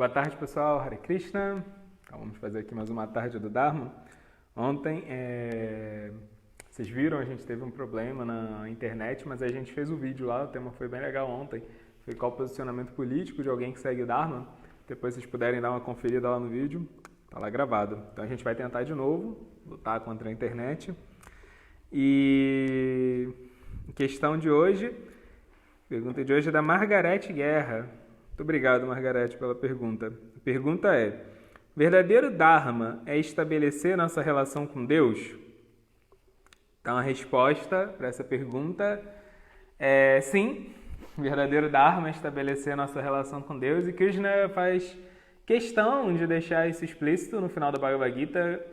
Boa tarde, pessoal. Hare Krishna. Então, vamos fazer aqui mais uma tarde do Dharma. Ontem, vocês viram, a gente teve um problema na internet, mas a gente fez o vídeo lá, o tema foi bem legal ontem. Foi qual o posicionamento político de alguém que segue o Dharma. Depois vocês puderem dar uma conferida lá no vídeo, tá lá gravado. Então a gente vai tentar de novo, lutar contra a internet. E questão de hoje, pergunta de hoje é da Margarete Guerra. Muito obrigado, Margarete, pela pergunta. A pergunta é: verdadeiro Dharma é estabelecer nossa relação com Deus? Então, a resposta para essa pergunta é sim. Verdadeiro Dharma é estabelecer nossa relação com Deus. E Krishna faz questão de deixar isso explícito no final da Bhagavad Gita.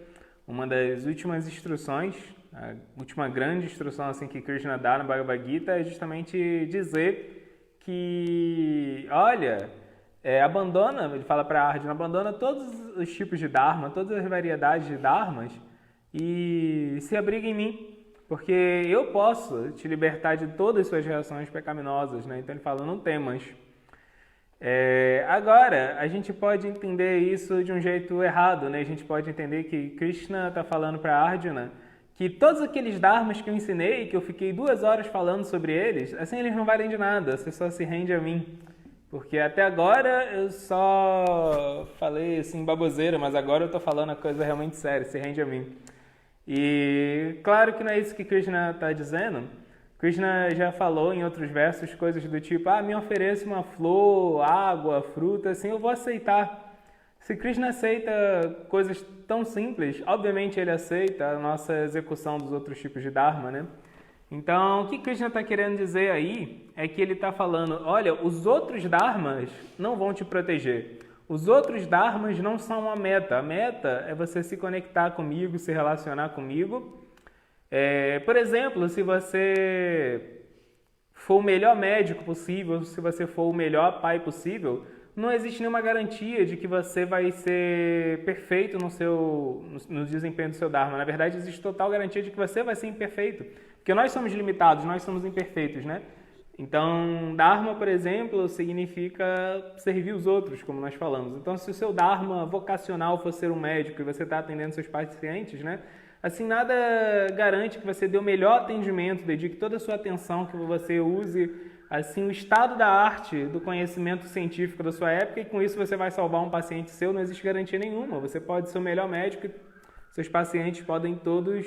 Uma das últimas instruções, a última grande instrução assim, que Krishna dá na Bhagavad Gita é justamente dizer que, olha, abandona, ele fala para Arjuna, abandona todos os tipos de Dharma, todas as variedades de Dharmas e se abriga em mim, porque eu posso te libertar de todas as suas reações pecaminosas, né? Então ele fala, não temas. Agora, a gente pode entender isso de um jeito errado, né? A gente pode entender que Krishna está falando para Arjuna que todos aqueles dharmas que eu ensinei, que eu fiquei 2 horas falando sobre eles, assim eles não valem de nada, você só se rende a mim. Porque até agora eu só falei assim baboseira, mas agora eu estou falando a coisa realmente séria, se rende a mim. E claro que não é isso que Krishna está dizendo. Krishna já falou em outros versos coisas do tipo, me ofereça uma flor, água, fruta, assim eu vou aceitar. Se Krishna aceita coisas tão simples, obviamente ele aceita a nossa execução dos outros tipos de Dharma, né? Então, o que Krishna está querendo dizer aí é que ele está falando, olha, os outros Dharmas não vão te proteger. Os outros Dharmas não são uma meta. A meta é você se conectar comigo, se relacionar comigo. Por exemplo, se você for o melhor médico possível, se você for o melhor pai possível, não existe nenhuma garantia de que você vai ser perfeito no desempenho do seu Dharma. Na verdade, existe total garantia de que você vai ser imperfeito. Porque nós somos limitados, nós somos imperfeitos, né? Então, Dharma, por exemplo, significa servir os outros, como nós falamos. Então, se o seu Dharma vocacional for ser um médico e você está atendendo seus pacientes, né? Assim, nada garante que você dê o melhor atendimento, dedique toda a sua atenção, que você use assim, o estado da arte, do conhecimento científico da sua época, e com isso você vai salvar um paciente seu, não existe garantia nenhuma. Você pode ser o melhor médico e seus pacientes podem todos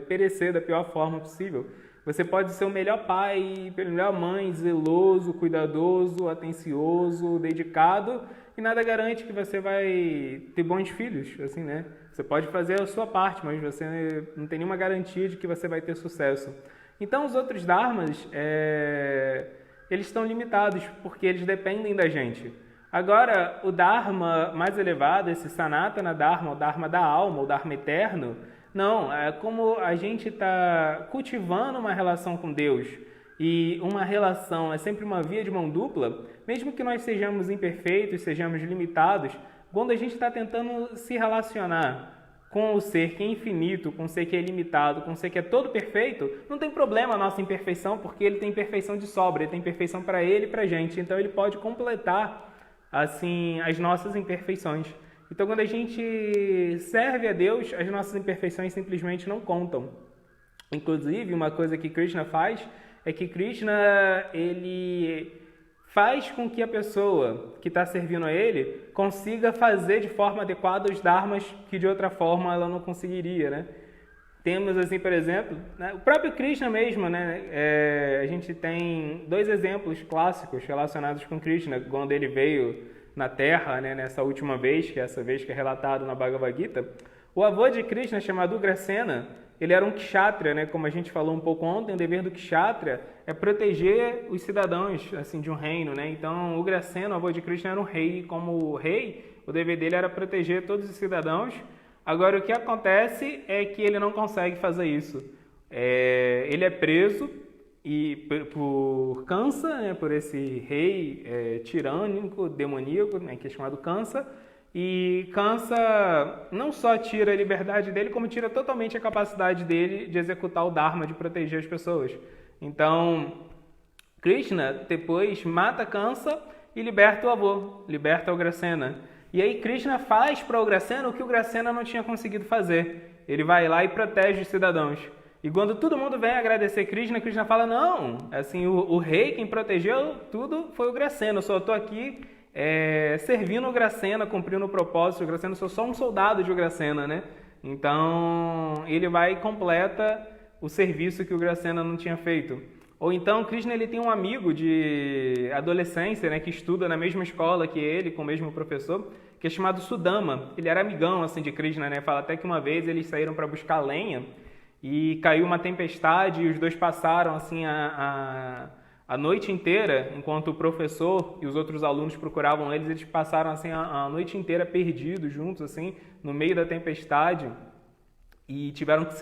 perecer da pior forma possível. Você pode ser o melhor pai, a melhor mãe, zeloso, cuidadoso, atencioso, dedicado, e nada garante que você vai ter bons filhos, assim, né? Você pode fazer a sua parte, mas você não tem nenhuma garantia de que você vai ter sucesso. Então, os outros dharmas, eles estão limitados, porque eles dependem da gente. Agora, o dharma mais elevado, esse sanatana dharma, o dharma da alma, o dharma eterno, não, é como a gente está cultivando uma relação com Deus, e uma relação é sempre uma via de mão dupla, mesmo que nós sejamos imperfeitos, sejamos limitados, quando a gente está tentando se relacionar com o ser que é infinito, com o ser que é ilimitado, com o ser que é todo perfeito, não tem problema a nossa imperfeição, porque ele tem perfeição de sobra, ele tem perfeição para ele e para a gente, então ele pode completar assim as nossas imperfeições. Então, quando a gente serve a Deus, as nossas imperfeições simplesmente não contam. Inclusive, uma coisa que Krishna faz é que Krishna, ele faz com que a pessoa que está servindo a ele consiga fazer de forma adequada os dharmas que de outra forma ela não conseguiria, né? Temos, assim, por exemplo, né, o próprio Krishna mesmo, né? A gente tem 2 exemplos clássicos relacionados com Krishna, quando ele veio na Terra, né, nessa última vez, que é essa vez que é relatado na Bhagavad Gita. O avô de Krishna, chamado Ugrasena, ele era um kshatriya, né? Como a gente falou um pouco ontem, o dever do kshatriya é proteger os cidadãos assim, de um reino, né? Então, o Ugrasena, o avô de Krishna, era um rei. Como rei, o dever dele era proteger todos os cidadãos. Agora, o que acontece é que ele não consegue fazer isso. Ele é preso por Kansa, né? Por esse rei tirânico, demoníaco, né? Que é chamado Kansa. E Kansa não só tira a liberdade dele, como tira totalmente a capacidade dele de executar o Dharma, de proteger as pessoas. Então, Krishna depois mata Kansa e liberta o avô, liberta o Ugrasena. E aí Krishna faz para o Ugrasena o que o Ugrasena não tinha conseguido fazer. Ele vai lá e protege os cidadãos. E quando todo mundo vem agradecer Krishna, Krishna fala, não, assim, o rei, quem protegeu tudo foi o Ugrasena, eu só estou aqui servindo o Ugrasena, cumprindo o propósito do Ugrasena, eu sou só um soldado de Ugrasena, né? Então, ele vai e completa o serviço que o Ugrasena não tinha feito. Ou então, Krishna ele tem um amigo de adolescência, né, que estuda na mesma escola que ele, com o mesmo professor, que é chamado Sudama. Ele era amigão assim, de Krishna, né? Fala até que uma vez eles saíram para buscar lenha e caiu uma tempestade e os dois passaram assim a noite inteira, enquanto o professor e os outros alunos procuravam eles passaram assim a noite inteira perdidos juntos assim no meio da tempestade e tiveram que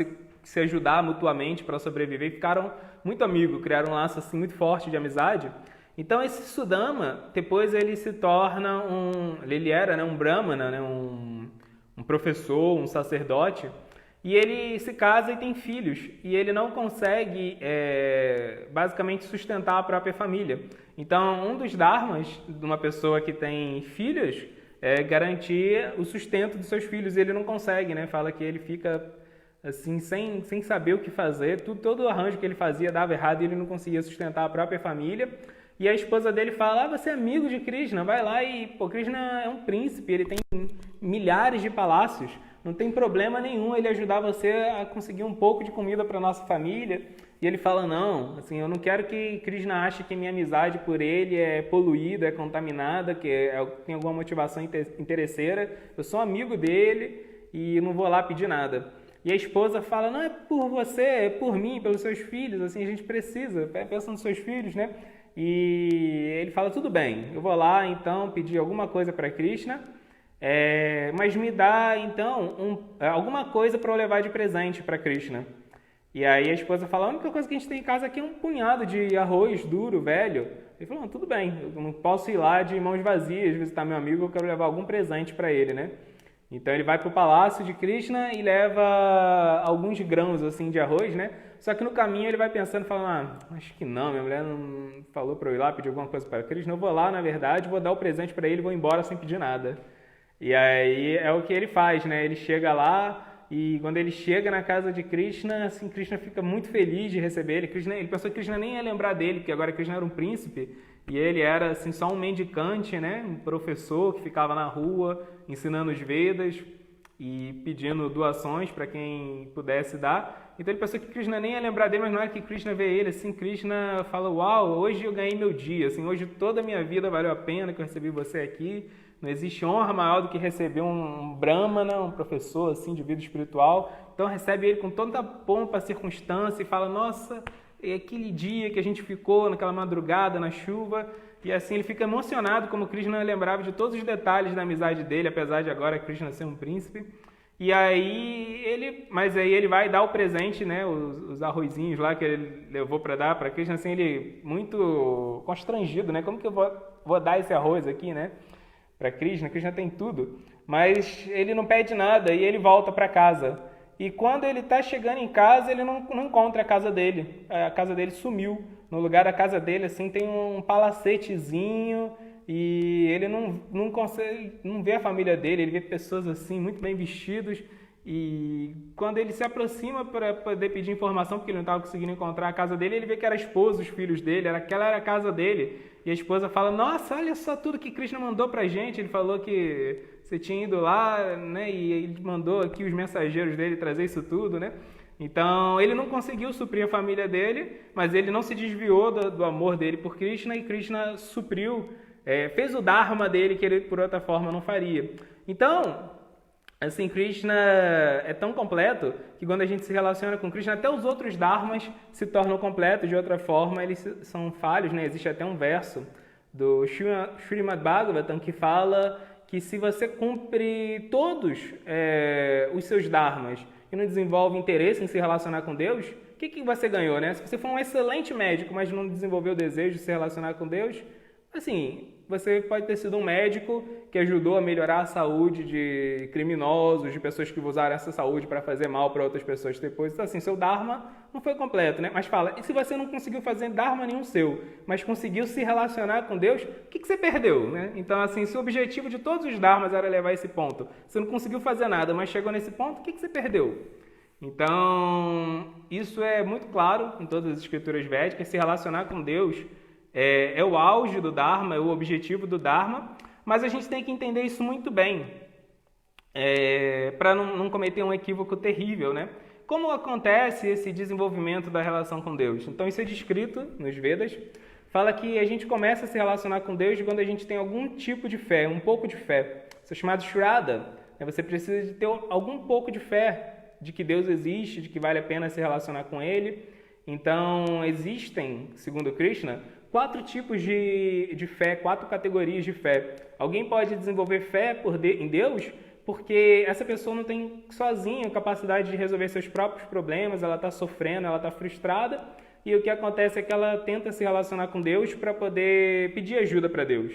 se ajudar mutuamente para sobreviver e ficaram muito amigos, criaram um laço assim muito forte de amizade. Então esse Sudama, depois ele se torna ele era, né, um brahmana, né, um professor, um sacerdote, e ele se casa e tem filhos, e ele não consegue basicamente sustentar a própria família. Então um dos dharmas de uma pessoa que tem filhos é garantir o sustento dos seus filhos, e ele não consegue, né? Fala que ele fica assim, sem saber o que fazer, todo o arranjo que ele fazia dava errado e ele não conseguia sustentar a própria família. E a esposa dele fala, você é amigo de Krishna, vai lá e... Pô, Krishna é um príncipe, ele tem milhares de palácios, não tem problema nenhum ele ajudar você a conseguir um pouco de comida para nossa família. E ele fala, não, assim, eu não quero que Krishna ache que minha amizade por ele é poluída, é contaminada, que tem alguma motivação interesseira. Eu sou amigo dele e não vou lá pedir nada. E a esposa fala, não é por você, é por mim, pelos seus filhos, assim, a gente precisa, pensa nos seus filhos, né? E ele fala, tudo bem, eu vou lá então pedir alguma coisa para Krishna, mas me dá então alguma coisa para eu levar de presente para Krishna. E aí a esposa fala, a única coisa que a gente tem em casa aqui é um punhado de arroz duro, velho. Ele falou, tudo bem, eu não posso ir lá de mãos vazias visitar meu amigo, eu quero levar algum presente para ele, né? Então ele vai para o palácio de Krishna e leva alguns grãos assim de arroz, né? Só que no caminho ele vai pensando, falando, acho que não, minha mulher não falou para eu ir lá pedir alguma coisa para Krishna, eu vou lá, na verdade, vou dar o presente para ele e vou embora sem pedir nada. E aí é o que ele faz, né? Ele chega lá e quando ele chega na casa de Krishna, assim, Krishna fica muito feliz de receber ele. Ele pensou que Krishna nem ia lembrar dele, porque agora Krishna era um príncipe e ele era assim, só um mendicante, né? Um professor que ficava na rua ensinando os Vedas e pedindo doações para quem pudesse dar. Então ele pensou que Krishna nem ia lembrar dele, mas não é que Krishna vê ele, assim, Krishna fala, uau, hoje eu ganhei meu dia, assim, hoje toda a minha vida valeu a pena que eu recebi você aqui, não existe honra maior do que receber um brahmana, um professor, assim, de vida espiritual, então recebe ele com toda a pompa, circunstância e fala, nossa, é aquele dia que a gente ficou, naquela madrugada, na chuva, e assim ele fica emocionado como Krishna lembrava de todos os detalhes da amizade dele, apesar de agora Krishna ser um príncipe. E aí mas aí ele vai dar o presente, né, os arrozinhos lá que ele levou para dar para Krishna, assim, ele muito constrangido, né, como que eu vou dar esse arroz aqui, né, para Krishna? Krishna tem tudo, mas ele não pede nada e ele volta para casa. E quando ele está chegando em casa, ele não encontra a casa dele sumiu. No lugar da casa dele, assim, tem um palacetezinho e ele não consegue, não vê a família dele, ele vê pessoas assim, muito bem vestidos. E quando ele se aproxima para poder pedir informação, porque ele não estava conseguindo encontrar a casa dele, ele vê que era a esposa, os filhos dele, aquela era a casa dele. E a esposa fala, nossa, olha só tudo que Krishna mandou pra gente, ele falou que você tinha ido lá, né, e ele mandou aqui os mensageiros dele trazer isso tudo, né? Então, ele não conseguiu suprir a família dele, mas ele não se desviou do amor dele por Krishna, e Krishna supriu, fez o dharma dele que ele, por outra forma, não faria. Então, assim, Krishna é tão completo que quando a gente se relaciona com Krishna, até os outros dharmas se tornam completos, de outra forma eles são falhos, né? Existe até um verso do Srimad Bhagavatam que fala que se você cumpre todos os seus dharmas e não desenvolve interesse em se relacionar com Deus, o que você ganhou, né? Se você for um excelente médico, mas não desenvolveu o desejo de se relacionar com Deus, assim, Você pode ter sido um médico que ajudou a melhorar a saúde de criminosos, de pessoas que usaram essa saúde para fazer mal para outras pessoas depois. Então, assim, seu Dharma não foi completo, né? Mas fala, e se você não conseguiu fazer Dharma nenhum seu, mas conseguiu se relacionar com Deus, o que você perdeu, né? Então, assim, se o objetivo de todos os Dharmas era levar esse ponto, você não conseguiu fazer nada, mas chegou nesse ponto, o que você perdeu? Então, isso é muito claro em todas as escrituras védicas, se relacionar com Deus é o auge do Dharma, é o objetivo do Dharma, mas a gente tem que entender isso muito bem, para não cometer um equívoco terrível, né? Como acontece esse desenvolvimento da relação com Deus? Então, isso é descrito nos Vedas, fala que a gente começa a se relacionar com Deus quando a gente tem algum tipo de fé, um pouco de fé. Isso é chamado Shraddha, né? Você precisa de ter algum pouco de fé de que Deus existe, de que vale a pena se relacionar com Ele. Então, existem, segundo Krishna, 4 tipos de fé, 4 categorias de fé. Alguém pode desenvolver fé em Deus porque essa pessoa não tem sozinha a capacidade de resolver seus próprios problemas, ela está sofrendo, ela está frustrada, e o que acontece é que ela tenta se relacionar com Deus para poder pedir ajuda para Deus.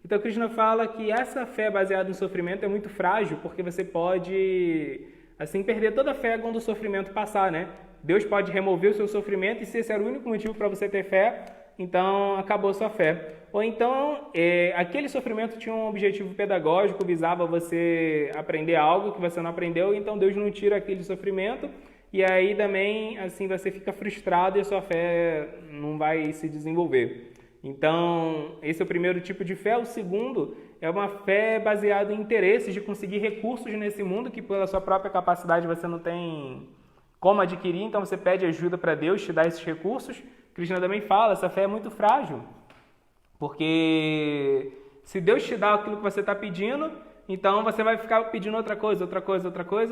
Então, Krishna fala que essa fé baseada no sofrimento é muito frágil, porque você pode, assim, perder toda a fé quando o sofrimento passar, né? Deus pode remover o seu sofrimento, e se esse era o único motivo para você ter fé, então acabou sua fé. Ou então, aquele sofrimento tinha um objetivo pedagógico, visava você aprender algo que você não aprendeu, então Deus não tira aquele sofrimento, e aí também, assim, você fica frustrado e a sua fé não vai se desenvolver. Então, esse é o primeiro tipo de fé. O segundo é uma fé baseada em interesses, de conseguir recursos nesse mundo que pela sua própria capacidade você não tem como adquirir, então você pede ajuda para Deus te dar esses recursos. Krishna também fala, essa fé é muito frágil, porque se Deus te dá aquilo que você está pedindo, então você vai ficar pedindo outra coisa,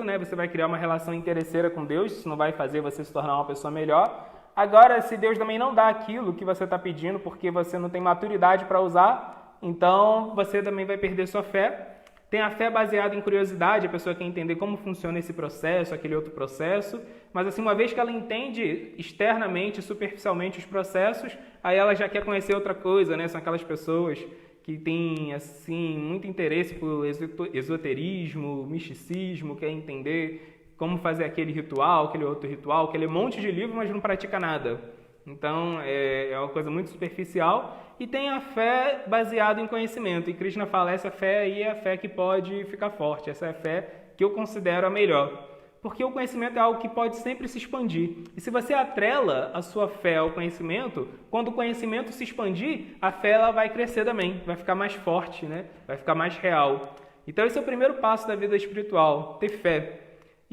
né? Você vai criar uma relação interesseira com Deus, isso não vai fazer você se tornar uma pessoa melhor. Agora, se Deus também não dá aquilo que você está pedindo, porque você não tem maturidade para usar, então você também vai perder sua fé. Tem a fé baseada em curiosidade, a pessoa quer entender como funciona esse processo, aquele outro processo, mas assim, uma vez que ela entende externamente, superficialmente os processos, aí ela já quer conhecer outra coisa, né? São aquelas pessoas que têm, assim, muito interesse por esoterismo, misticismo, quer entender como fazer aquele ritual, aquele outro ritual, que lê um monte de livro, mas não pratica nada. Então, é uma coisa muito superficial. E tem a fé baseada em conhecimento. E Krishna fala, essa fé aí é a fé que pode ficar forte. Essa é a fé que eu considero a melhor. Porque o conhecimento é algo que pode sempre se expandir. E se você atrela a sua fé ao conhecimento, quando o conhecimento se expandir, a fé ela vai crescer também. Vai ficar mais forte, né? Vai ficar mais real. Então esse é o primeiro passo da vida espiritual, ter fé.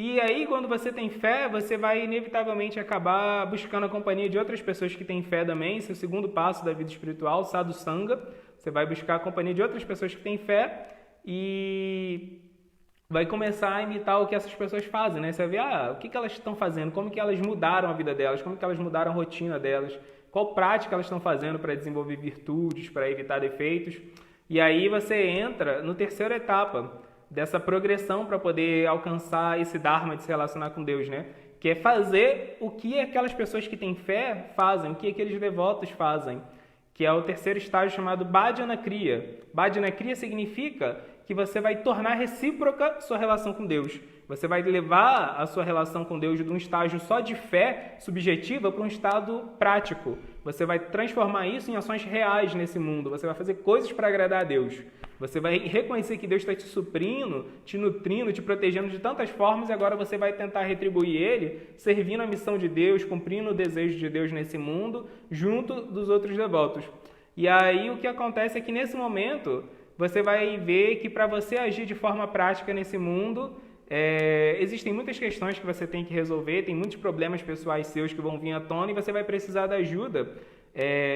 E aí, quando você tem fé, você vai inevitavelmente acabar buscando a companhia de outras pessoas que têm fé também. Esse é o segundo passo da vida espiritual, sadhu sanga. Você vai buscar a companhia de outras pessoas que têm fé e vai começar a imitar o que essas pessoas fazem, né? Você vai ver, o que elas estão fazendo, como que elas mudaram a vida delas, como que elas mudaram a rotina delas, qual prática elas estão fazendo para desenvolver virtudes, para evitar defeitos. E aí você entra no terceira etapa dessa progressão para poder alcançar esse Dharma de se relacionar com Deus, né? Que é fazer o que aquelas pessoas que têm fé fazem, o que aqueles devotos fazem, que é o terceiro estágio chamado Bhajana Kriya. Bhajana Kriya significa que você vai tornar recíproca sua relação com Deus. Você vai levar a sua relação com Deus de um estágio só de fé subjetiva para um estado prático. Você vai transformar isso em ações reais nesse mundo. Você vai fazer coisas para agradar a Deus. Você vai reconhecer que Deus está te suprindo, te nutrindo, te protegendo de tantas formas e agora você vai tentar retribuir Ele, servindo a missão de Deus, cumprindo o desejo de Deus nesse mundo, junto dos outros devotos. E aí o que acontece é que nesse momento você vai ver que para você agir de forma prática nesse mundo, existem muitas questões que você tem que resolver, tem muitos problemas pessoais seus que vão vir à tona e você vai precisar da ajuda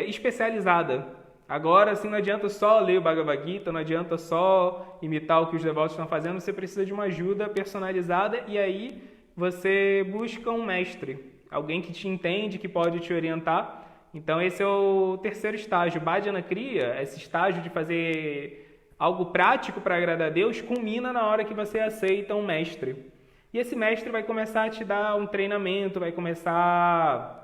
especializada. Agora, assim, não adianta só ler o Bhagavad Gita, não adianta só imitar o que os devotos estão fazendo, você precisa de uma ajuda personalizada e aí você busca um mestre, alguém que te entende, que pode te orientar. Então, esse é o terceiro estágio. Bhajana Kriya, esse estágio de fazer algo prático para agradar a Deus, culmina na hora que você aceita um mestre. E esse mestre vai começar a te dar um treinamento, vai começar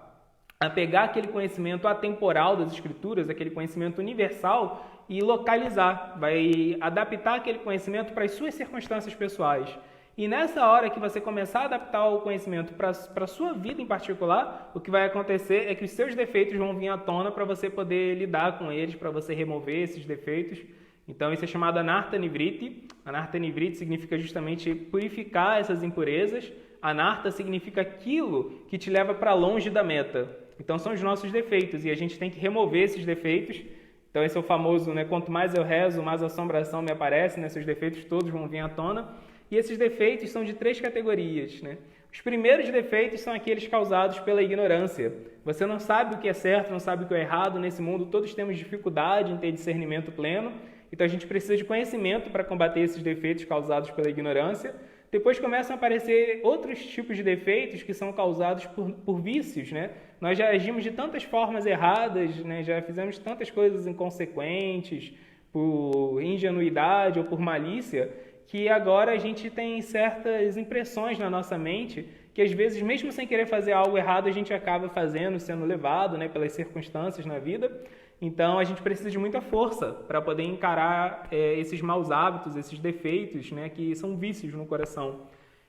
a pegar aquele conhecimento atemporal das Escrituras, aquele conhecimento universal, e localizar, vai adaptar aquele conhecimento para as suas circunstâncias pessoais. E nessa hora que você começar a adaptar o conhecimento para a sua vida em particular, o que vai acontecer é que os seus defeitos vão vir à tona para você poder lidar com eles, para você remover esses defeitos. Então isso é chamado Anartha Nivriti. Anartha Nivriti significa justamente purificar essas impurezas. Anartha significa aquilo que te leva para longe da meta. Então são os nossos defeitos e a gente tem que remover esses defeitos. Então esse é o famoso, né, quanto mais eu rezo, mais assombração me aparece, né, seus defeitos todos vão vir à tona. E esses defeitos são de 3 categorias, né? Os primeiros defeitos são aqueles causados pela ignorância. Você não sabe o que é certo, não sabe o que é errado. Nesse mundo todos temos dificuldade em ter discernimento pleno. Então a gente precisa de conhecimento para combater esses defeitos causados pela ignorância. Depois começam a aparecer outros tipos de defeitos que são causados por vícios, né? Nós já agimos de tantas formas erradas, né? Já fizemos tantas coisas inconsequentes, por ingenuidade ou por malícia, que agora a gente tem certas impressões na nossa mente que às vezes, mesmo sem querer fazer algo errado, a gente acaba fazendo, sendo levado, né, pelas circunstâncias na vida. Então a gente precisa de muita força para poder encarar esses maus hábitos, esses defeitos, né, que são vícios no coração.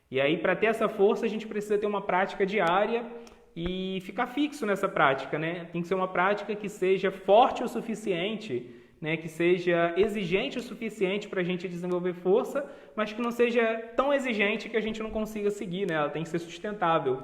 E aí, para ter essa força, a gente precisa ter uma prática diária e ficar fixo nessa prática, né? Tem que ser uma prática que seja forte o suficiente, né, que seja exigente o suficiente para a gente desenvolver força, mas que não seja tão exigente que a gente não consiga seguir, né? Ela tem que ser sustentável.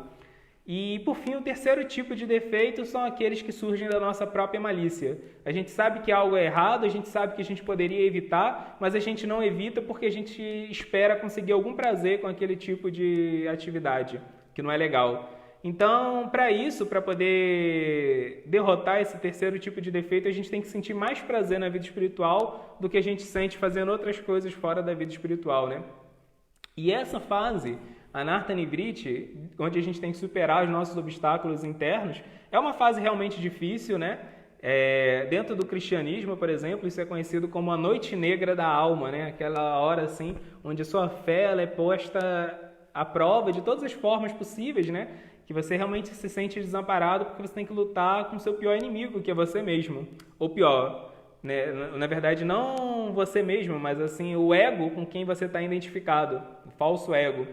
E, por fim, o terceiro tipo de defeito são aqueles que surgem da nossa própria malícia. A gente sabe que algo é errado, a gente sabe que a gente poderia evitar, mas a gente não evita porque a gente espera conseguir algum prazer com aquele tipo de atividade, que não é legal. Então, para isso, para poder derrotar esse terceiro tipo de defeito, a gente tem que sentir mais prazer na vida espiritual do que a gente sente fazendo outras coisas fora da vida espiritual, né? E essa fase, Anartha Nivriti, onde a gente tem que superar os nossos obstáculos internos, é uma fase realmente difícil, né? Dentro do cristianismo, por exemplo, isso é conhecido como a noite negra da alma, né? Aquela hora assim, onde a sua fé ela é posta à prova de todas as formas possíveis, né? Que você realmente se sente desamparado porque você tem que lutar com o seu pior inimigo, que é você mesmo. Ou pior, né? Na verdade, não você mesmo, mas assim o ego com quem você está identificado, o falso ego.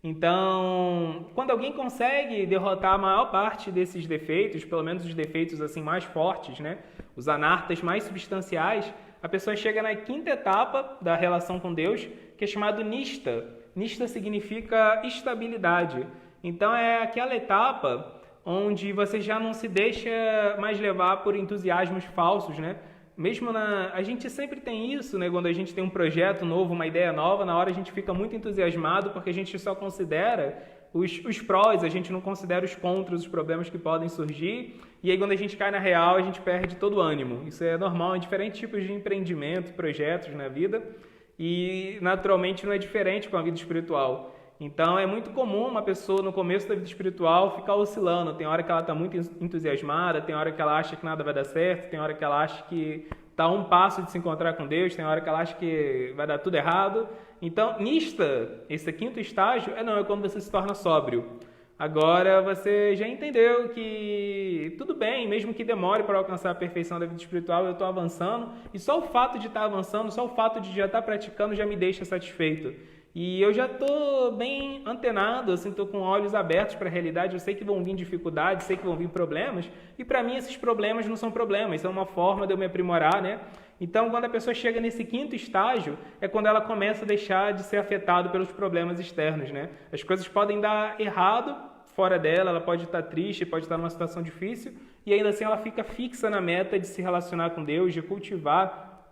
Então, quando alguém consegue derrotar a maior parte desses defeitos, pelo menos os defeitos assim mais fortes, né? Os anartas mais substanciais, a pessoa chega na 5ª etapa da relação com Deus, que é chamado Nishta. Nishta significa estabilidade. Então é aquela etapa onde você já não se deixa mais levar por entusiasmos falsos, né? Mesmo a gente sempre tem isso, né? Quando a gente tem um projeto novo, uma ideia nova, na hora a gente fica muito entusiasmado porque a gente só considera os prós, a gente não considera os contras, os problemas que podem surgir. E aí quando a gente cai na real, a gente perde todo o ânimo. Isso é normal em diferentes tipos de empreendimento, projetos na vida. E naturalmente não é diferente com a vida espiritual. Então é muito comum uma pessoa no começo da vida espiritual ficar oscilando. Tem hora que ela está muito entusiasmada, tem hora que ela acha que nada vai dar certo, tem hora que ela acha que está a um passo de se encontrar com Deus, tem hora que ela acha que vai dar tudo errado. Então, Nishta, esse 5º estágio, é quando você se torna sóbrio. Agora você já entendeu que tudo bem, mesmo que demore para alcançar a perfeição da vida espiritual, eu estou avançando. E só o fato de estar avançando, só o fato de já estar praticando já me deixa satisfeito. E eu já estou bem antenado, assim, estou com olhos abertos para a realidade. Eu sei que vão vir dificuldades, sei que vão vir problemas. E para mim esses problemas não são problemas, são uma forma de eu me aprimorar, né? Então quando a pessoa chega nesse 5º estágio, é quando ela começa a deixar de ser afetada pelos problemas externos, né? As coisas podem dar errado fora dela, ela pode estar triste, pode estar numa situação difícil. E ainda assim ela fica fixa na meta de se relacionar com Deus, de cultivar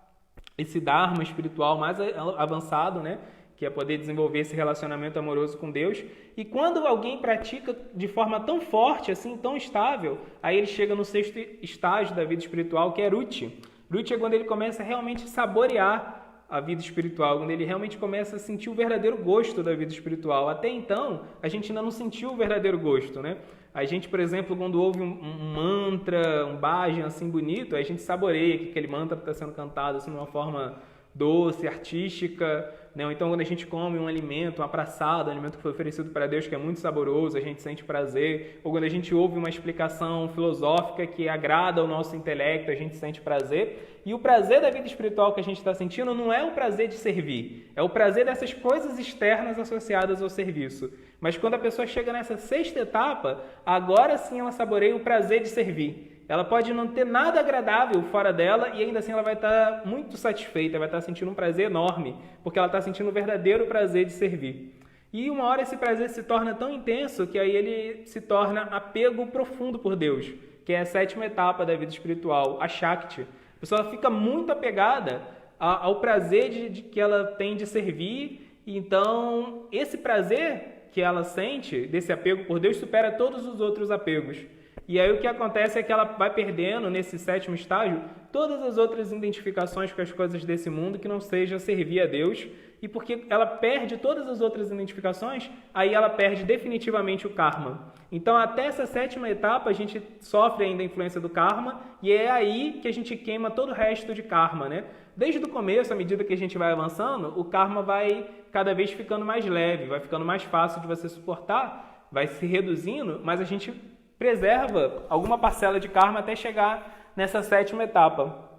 esse dharma espiritual mais avançado, né? Que é poder desenvolver esse relacionamento amoroso com Deus. E quando alguém pratica de forma tão forte, assim, tão estável, aí ele chega no 6º estágio da vida espiritual, que é Ruti. Ruti é quando ele começa a realmente saborear a vida espiritual, quando ele realmente começa a sentir o verdadeiro gosto da vida espiritual. Até então, a gente ainda não sentiu o verdadeiro gosto, né? A gente, por exemplo, quando ouve um mantra, um bhajan assim bonito, a gente saboreia que aquele mantra está sendo cantado assim, de uma forma doce, artística, né? Ou então quando a gente come um alimento, uma praçada, um alimento que foi oferecido para Deus, que é muito saboroso, a gente sente prazer. Ou quando a gente ouve uma explicação filosófica que agrada ao nosso intelecto, a gente sente prazer. E o prazer da vida espiritual que a gente está sentindo não é o prazer de servir, é o prazer dessas coisas externas associadas ao serviço. Mas quando a pessoa chega nessa sexta etapa, agora sim ela saboreia o prazer de servir. Ela pode não ter nada agradável fora dela e ainda assim ela vai estar muito satisfeita, vai estar sentindo um prazer enorme, porque ela está sentindo o verdadeiro prazer de servir. E uma hora esse prazer se torna tão intenso que aí ele se torna apego profundo por Deus, que é a sétima etapa da vida espiritual, a Shakti. A pessoa fica muito apegada ao prazer que ela tem de servir, e então esse prazer que ela sente, desse apego por Deus, supera todos os outros apegos. E aí o que acontece é que ela vai perdendo, nesse sétimo estágio, todas as outras identificações com as coisas desse mundo que não seja servir a Deus. E porque ela perde todas as outras identificações, aí ela perde definitivamente o karma. Então, até essa sétima etapa, a gente sofre ainda a influência do karma, e é aí que a gente queima todo o resto de karma, né? Desde o começo, à medida que a gente vai avançando, o karma vai cada vez ficando mais leve, vai ficando mais fácil de você suportar, vai se reduzindo, mas a gente preserva alguma parcela de karma até chegar nessa sétima etapa,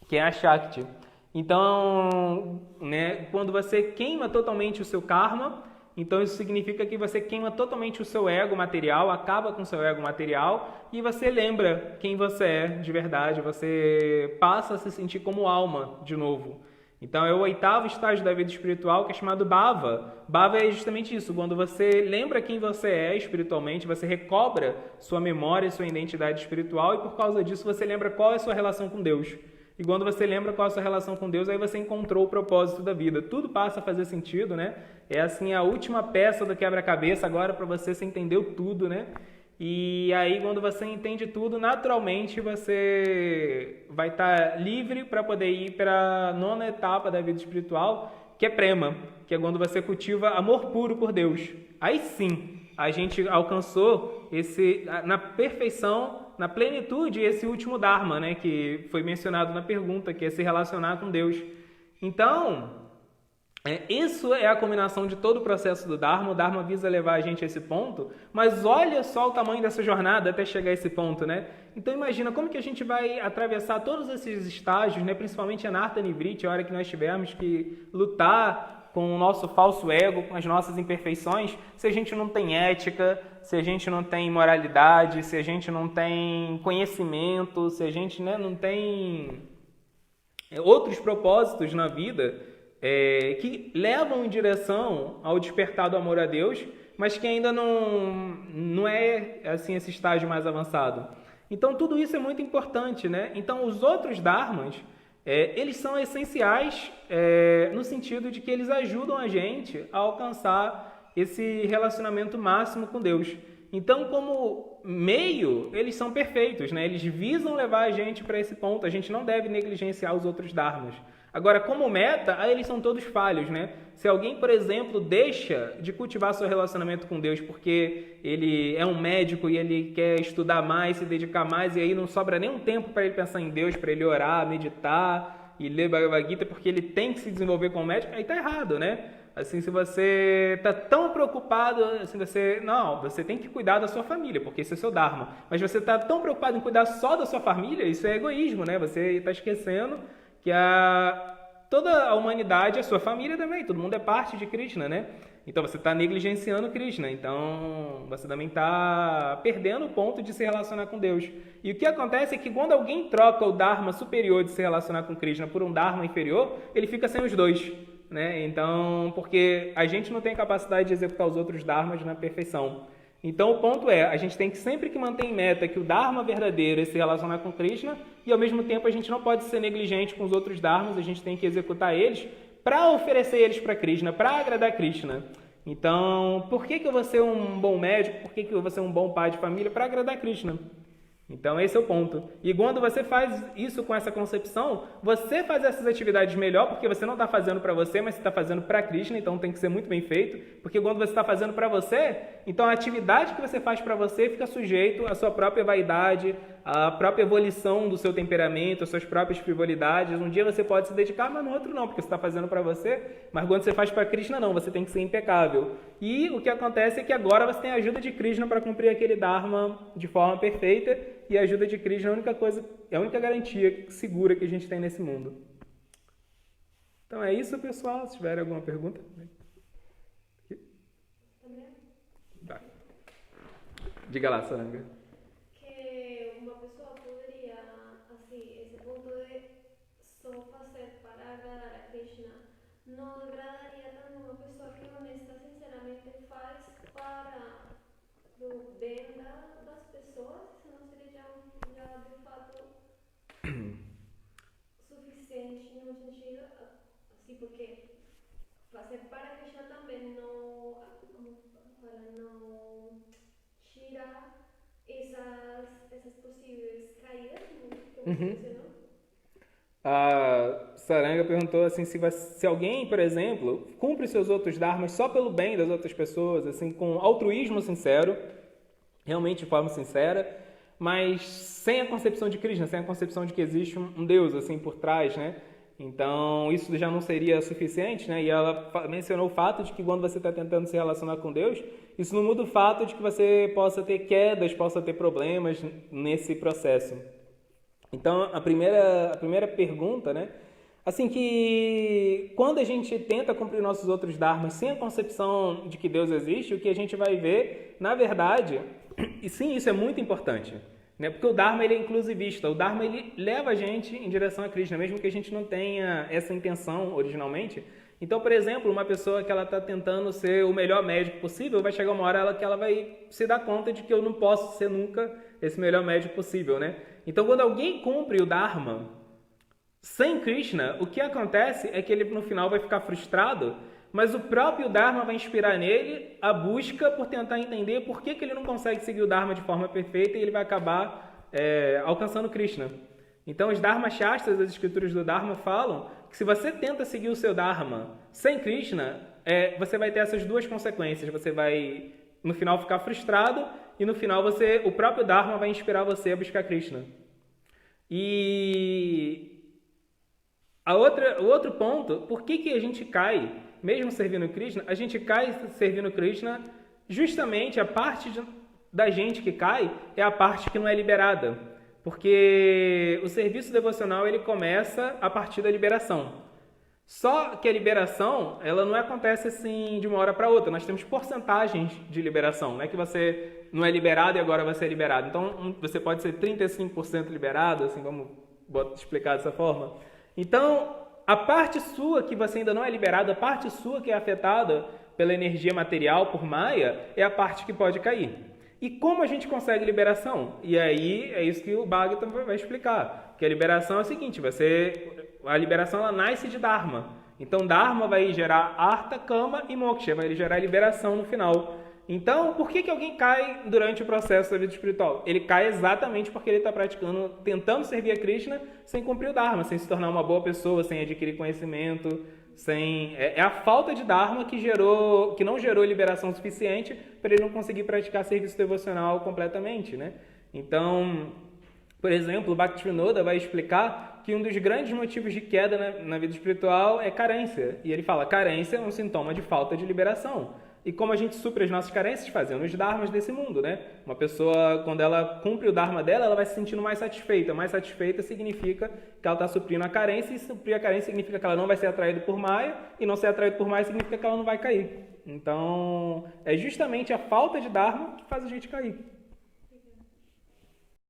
que é a Shakti. Então, né, quando você queima totalmente o seu karma, então isso significa que você queima totalmente o seu ego material, acaba com o seu ego material e você lembra quem você é de verdade, você passa a se sentir como alma de novo. Então é o oitavo estágio da vida espiritual, que é chamado Bhava. Bhava é justamente isso, quando você lembra quem você é espiritualmente, você recobra sua memória e sua identidade espiritual e por causa disso você lembra qual é a sua relação com Deus. E quando você lembra qual é a sua relação com Deus, aí você encontrou o propósito da vida. Tudo passa a fazer sentido, né? É assim a última peça do quebra-cabeça agora para você entendeu tudo, né? E aí quando você entende tudo, naturalmente você vai estar livre para poder ir para a nona etapa da vida espiritual, que é Prema, que é quando você cultiva amor puro por Deus. Aí sim, a gente alcançou na perfeição, na plenitude, esse último Dharma, né, que foi mencionado na pergunta, que é se relacionar com Deus. Então, isso é a combinação de todo o processo do Dharma. O Dharma visa levar a gente a esse ponto, mas olha só o tamanho dessa jornada até chegar a esse ponto, né? Então imagina como que a gente vai atravessar todos esses estágios, né, principalmente a Anartha Nivriti, a hora que nós tivermos que lutar com o nosso falso ego, com as nossas imperfeições, se a gente não tem ética, se a gente não tem moralidade, se a gente não tem conhecimento, se a gente, né, não tem outros propósitos na vida que levam em direção ao despertar do amor a Deus, mas que ainda não é assim esse estágio mais avançado. Então tudo isso é muito importante, né? Então os outros dharmas, eles são essenciais no sentido de que eles ajudam a gente a alcançar esse relacionamento máximo com Deus. Então, como meio, eles são perfeitos, né? Eles visam levar a gente para esse ponto. A gente não deve negligenciar os outros dharmas. Agora, como meta, aí eles são todos falhos, né? Se alguém, por exemplo, deixa de cultivar seu relacionamento com Deus porque ele é um médico e ele quer estudar mais, se dedicar mais, e aí não sobra nenhum tempo para ele pensar em Deus, para ele orar, meditar e ler Bhagavad Gita, porque ele tem que se desenvolver como médico, aí tá errado, né? Assim, se você está tão preocupado, assim, você tem que cuidar da sua família, porque esse é o seu Dharma. Mas você está tão preocupado em cuidar só da sua família, isso é egoísmo, né? Você está esquecendo que toda a humanidade é sua família também, todo mundo é parte de Krishna, né? Então você está negligenciando Krishna, então você também está perdendo o ponto de se relacionar com Deus. E o que acontece é que quando alguém troca o Dharma superior de se relacionar com Krishna por um Dharma inferior, ele fica sem os dois, né? Então, porque a gente não tem capacidade de executar os outros dharmas na perfeição. Então, o ponto é, a gente tem que sempre que manter em meta que o dharma verdadeiro é se relacionar com Krishna e, ao mesmo tempo, a gente não pode ser negligente com os outros dharmas, a gente tem que executar eles para oferecer eles para Krishna, para agradar Krishna. Então, por que eu vou ser um bom médico? Por que eu vou ser um bom pai de família? Para agradar Krishna. Então, esse é o ponto. E quando você faz isso com essa concepção, você faz essas atividades melhor, porque você não está fazendo para você, mas você está fazendo para Krishna, então tem que ser muito bem feito. Porque quando você está fazendo para você, então a atividade que você faz para você fica sujeito à sua própria vaidade, a própria evolução do seu temperamento, as suas próprias frivolidades. Um dia você pode se dedicar, mas no outro não, porque você está fazendo para você. Mas quando você faz para Krishna, não, você tem que ser impecável. E o que acontece é que agora você tem a ajuda de Krishna para cumprir aquele Dharma de forma perfeita. E a ajuda de Krishna é a única garantia segura que a gente tem nesse mundo. Então é isso, pessoal. Se tiver alguma pergunta. Tá. Diga lá, Saranga. Que uma pessoa poderia, assim, esse ponto de só fazer para agradar a Krishna, não agradaria também uma pessoa que honesta, sinceramente, faz para o bem das pessoas? Isso não seria já de fato suficiente no sentido, assim, porque fazer para Krishna também não, para não tirar essas possíveis caídas, como você mencionou. A Saranga perguntou assim, se alguém, por exemplo, cumpre seus outros dharmas só pelo bem das outras pessoas, assim, com altruísmo sincero, realmente de forma sincera, mas sem a concepção de Krishna, sem a concepção de que existe um Deus assim por trás, né? Então, isso já não seria suficiente, né? E ela mencionou o fato de que quando você está tentando se relacionar com Deus, isso não muda o fato de que você possa ter quedas, possa ter problemas nesse processo. Então, a primeira pergunta, né? Assim que quando a gente tenta cumprir nossos outros dharmas sem a concepção de que Deus existe, o que a gente vai ver, na verdade, e sim, isso é muito importante, né? Porque o Dharma ele é inclusivista, o Dharma ele leva a gente em direção a Krishna, mesmo que a gente não tenha essa intenção originalmente. Então, por exemplo, uma pessoa que ela está tentando ser o melhor médico possível, vai chegar uma hora que ela vai se dar conta de que eu não posso ser nunca esse melhor médico possível, né? Então, quando alguém cumpre o Dharma sem Krishna, o que acontece é que ele no final vai ficar frustrado, mas o próprio Dharma vai inspirar nele a busca por tentar entender por que ele não consegue seguir o Dharma de forma perfeita e ele vai acabar alcançando Krishna. Então, os Dharma Shastras, as escrituras do Dharma, falam que se você tenta seguir o seu Dharma sem Krishna, você vai ter essas duas consequências. Você vai, no final, ficar frustrado e, no final, o próprio Dharma vai inspirar você a buscar Krishna. E o outro ponto, por que a gente cai, mesmo servindo Krishna? A gente cai servindo Krishna, justamente a parte da gente que cai é a parte que não é liberada. Porque o serviço devocional ele começa a partir da liberação. Só que a liberação ela não acontece assim de uma hora para outra. Nós temos porcentagens de liberação. Não é que você não é liberado e agora vai ser liberado. Então, você pode ser 35% liberado, assim, vamos explicar dessa forma. Então, a parte sua que você ainda não é liberado, a parte sua que é afetada pela energia material, por Maya, é a parte que pode cair. E como a gente consegue liberação? E aí é isso que o Bhagavatam vai explicar. Que a liberação é o seguinte, a liberação ela nasce de Dharma. Então Dharma vai gerar Artha, Kama e Moksha, vai gerar liberação no final. Então, por que alguém cai durante o processo da vida espiritual? Ele cai exatamente porque ele está praticando, tentando servir a Krishna sem cumprir o Dharma, sem se tornar uma boa pessoa, sem adquirir conhecimento, é a falta de Dharma que não gerou liberação suficiente para ele não conseguir praticar serviço devocional completamente, né? Então, por exemplo, o Bhaktivinoda vai explicar que um dos grandes motivos de queda na vida espiritual é carência. E ele fala, carência é um sintoma de falta de liberação. E como a gente supre as nossas carências? Fazendo os dharmas desse mundo, né? Uma pessoa, quando ela cumpre o dharma dela, ela vai se sentindo mais satisfeita. Mais satisfeita significa que ela está suprindo a carência, e suprir a carência significa que ela não vai ser atraída por Maya, e não ser atraída por Maya significa que ela não vai cair. Então, é justamente a falta de dharma que faz a gente cair.